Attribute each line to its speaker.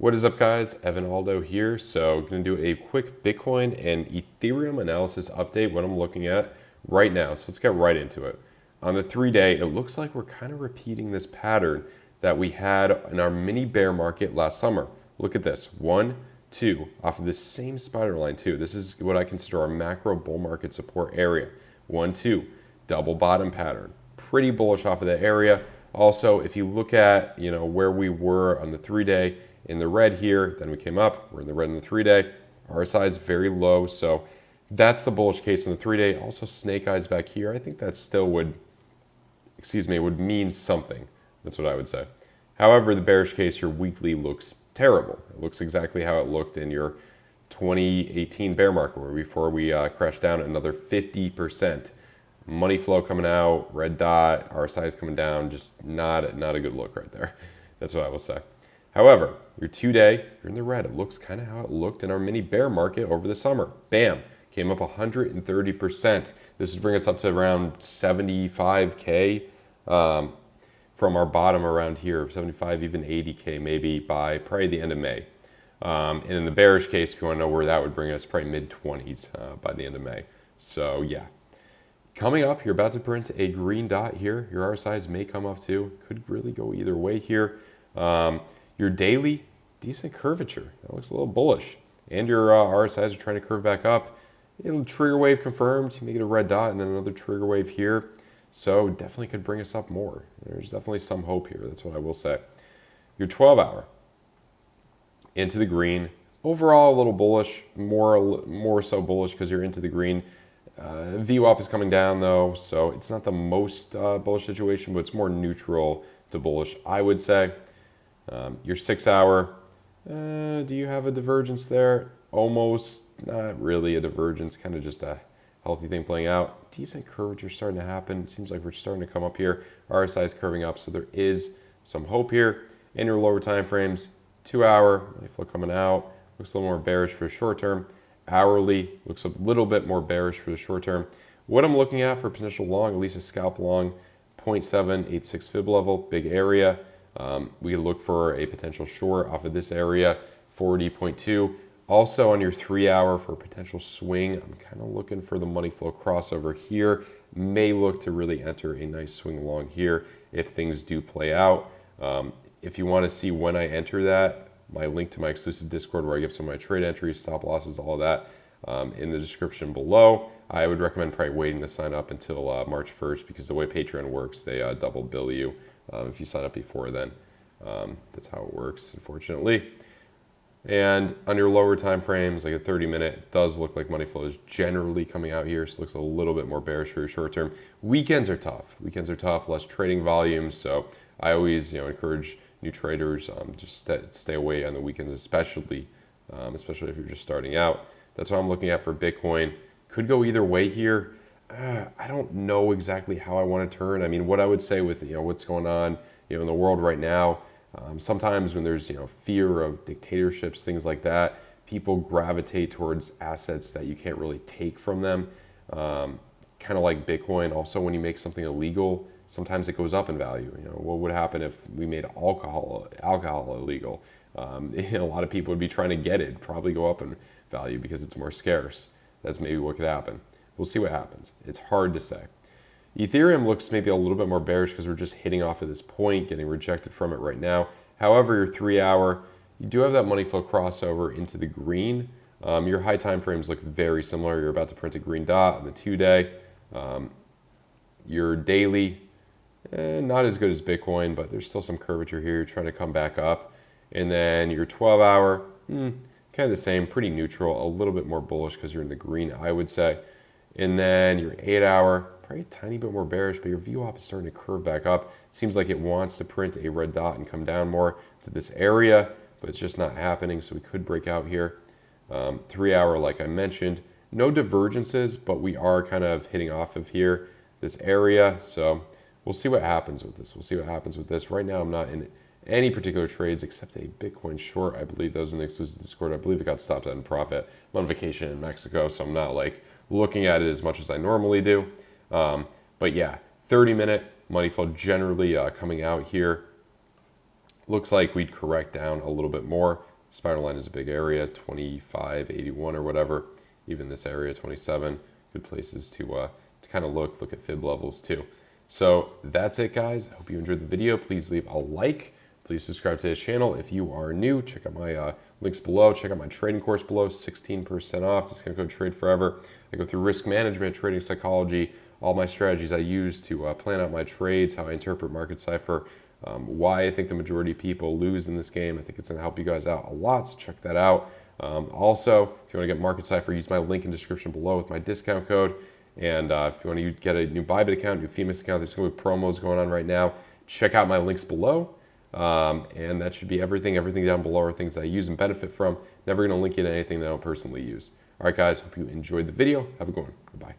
Speaker 1: What is up, guys? Evan Aldo here. So going to do a quick Bitcoin and Ethereum analysis update, what I'm looking at right now. So let's get right into it. On the 3-day, it looks like we're kind of repeating this pattern that we had in our mini bear market last summer. Look at this, 1, 2, off of this same spider line too. This is what I consider our macro bull market support area. 1, 2, double bottom pattern. Pretty bullish off of that area. Also, if you look at where we were on the 3-day, in the red here, then we came up, we're in the red in the 3-day. RSI is very low, so that's the bullish case in the 3-day. Also, snake eyes back here. I think that still would mean something. That's what I would say. However, the bearish case, your weekly looks terrible. It looks exactly how it looked in your 2018 bear market, where before we crashed down another 50%. Money flow coming out, red dot, RSI is coming down, just not a good look right there. That's what I will say. However, your 2-day, you're in the red. It looks kind of how it looked in our mini bear market over the summer. Bam, came up 130%. This would bring us up to around 75K from our bottom around here, 75, even 80K maybe by probably the end of May. And in the bearish case, if you want to know where that would bring us, probably mid-20s by the end of May. So yeah. Coming up, you're about to print a green dot here. Your RSIs may come up too. Could really go either way here. Your daily, decent curvature. That looks a little bullish. And your RSIs are trying to curve back up. Trigger wave confirmed. You may get a red dot and then another trigger wave here. So definitely could bring us up more. There's definitely some hope here. That's what I will say. Your 12-hour into the green. Overall, a little bullish. More so bullish because you're into the green. VWAP is coming down though, so it's not the most bullish situation, but it's more neutral to bullish, I would say. Your 6-hour, do you have a divergence there? Almost, not really a divergence, kind of just a healthy thing playing out. Decent curvature starting to happen. It seems like we're starting to come up here. RSI is curving up, so there is some hope here. In your lower time frames, 2-hour, money flow coming out. Looks a little more bearish for short term. Hourly looks a little bit more bearish for the short term. What I'm looking at for potential long, at least a scalp long, 0.786 fib level, big area. We look for a potential short off of this area, 40.2. Also on your 3-hour for a potential swing, I'm kind of looking for the money flow crossover here. May look to really enter a nice swing long here if things do play out. If you want to see when I enter that, my link to my exclusive Discord where I give some of my trade entries, stop losses, all of that in the description below. I would recommend probably waiting to sign up until March 1st because the way Patreon works, they double bill you if you sign up before then. That's how it works, unfortunately. And on your lower time frames, like a 30-minute, it does look like money flow is generally coming out here, so it looks a little bit more bearish for your short term. Weekends are tough. Weekends are tough, less trading volume, so I always encourage new traders just stay away on the weekends, especially if you're just starting out. That's what I'm looking at for Bitcoin. Could go either way here. I don't know exactly how I want to turn. I mean, what I would say with what's going on in the world right now, sometimes when there's fear of dictatorships, things like that, people gravitate towards assets that you can't really take from them. Kind of like Bitcoin. Also, when you make something illegal, sometimes it goes up in value. What would happen if we made alcohol illegal? A lot of people would be trying to get it, probably go up in value because it's more scarce. That's maybe what could happen. We'll see what happens. It's hard to say. Ethereum looks maybe a little bit more bearish because we're just hitting off of this point, getting rejected from it right now. However, your 3-hour, you do have that money flow crossover into the green. Your high time frames look very similar. You're about to print a green dot on the 2-day. Your daily, not as good as Bitcoin, but there's still some curvature here. You're trying to come back up. And then your 12-hour, kind of the same, pretty neutral, a little bit more bullish because you're in the green, I would say. And then your 8-hour, probably a tiny bit more bearish, but your VWAP is starting to curve back up. Seems like it wants to print a red dot and come down more to this area, but it's just not happening, so we could break out here. 3-hour, like I mentioned, no divergences, but we are kind of hitting off of here, this area, so we'll see what happens with this. Right now, I'm not in any particular trades except a Bitcoin short. I believe that was in the exclusive Discord. I believe it got stopped at in profit. I'm on vacation in Mexico, so I'm not looking at it as much as I normally do. But yeah, 30-minute money flow generally coming out here. Looks like we'd correct down a little bit more. Spider line is a big area, 25.81 or whatever. Even this area, 27. Good places to kind of look at fib levels too. So that's it, guys. I hope you enjoyed the video. Please leave a like. Please subscribe to this channel. If you are new, check out my links below. Check out my trading course below, 16% off. Discount code Trade Forever. I go through risk management, trading psychology, all my strategies I use to plan out my trades, how I interpret market cipher, why I think the majority of people lose in this game. I think it's going to help you guys out a lot, so check that out. Also, if you want to get market cipher, use my link in the description below with my discount code. And if you want to get a new BITGET account, new FEMAX account, there's going to be promos going on right now. Check out my links below. And that should be everything. Everything down below are things that I use and benefit from. Never going to link you to anything that I don't personally use. All right, guys, hope you enjoyed the video. Have a good one. Goodbye.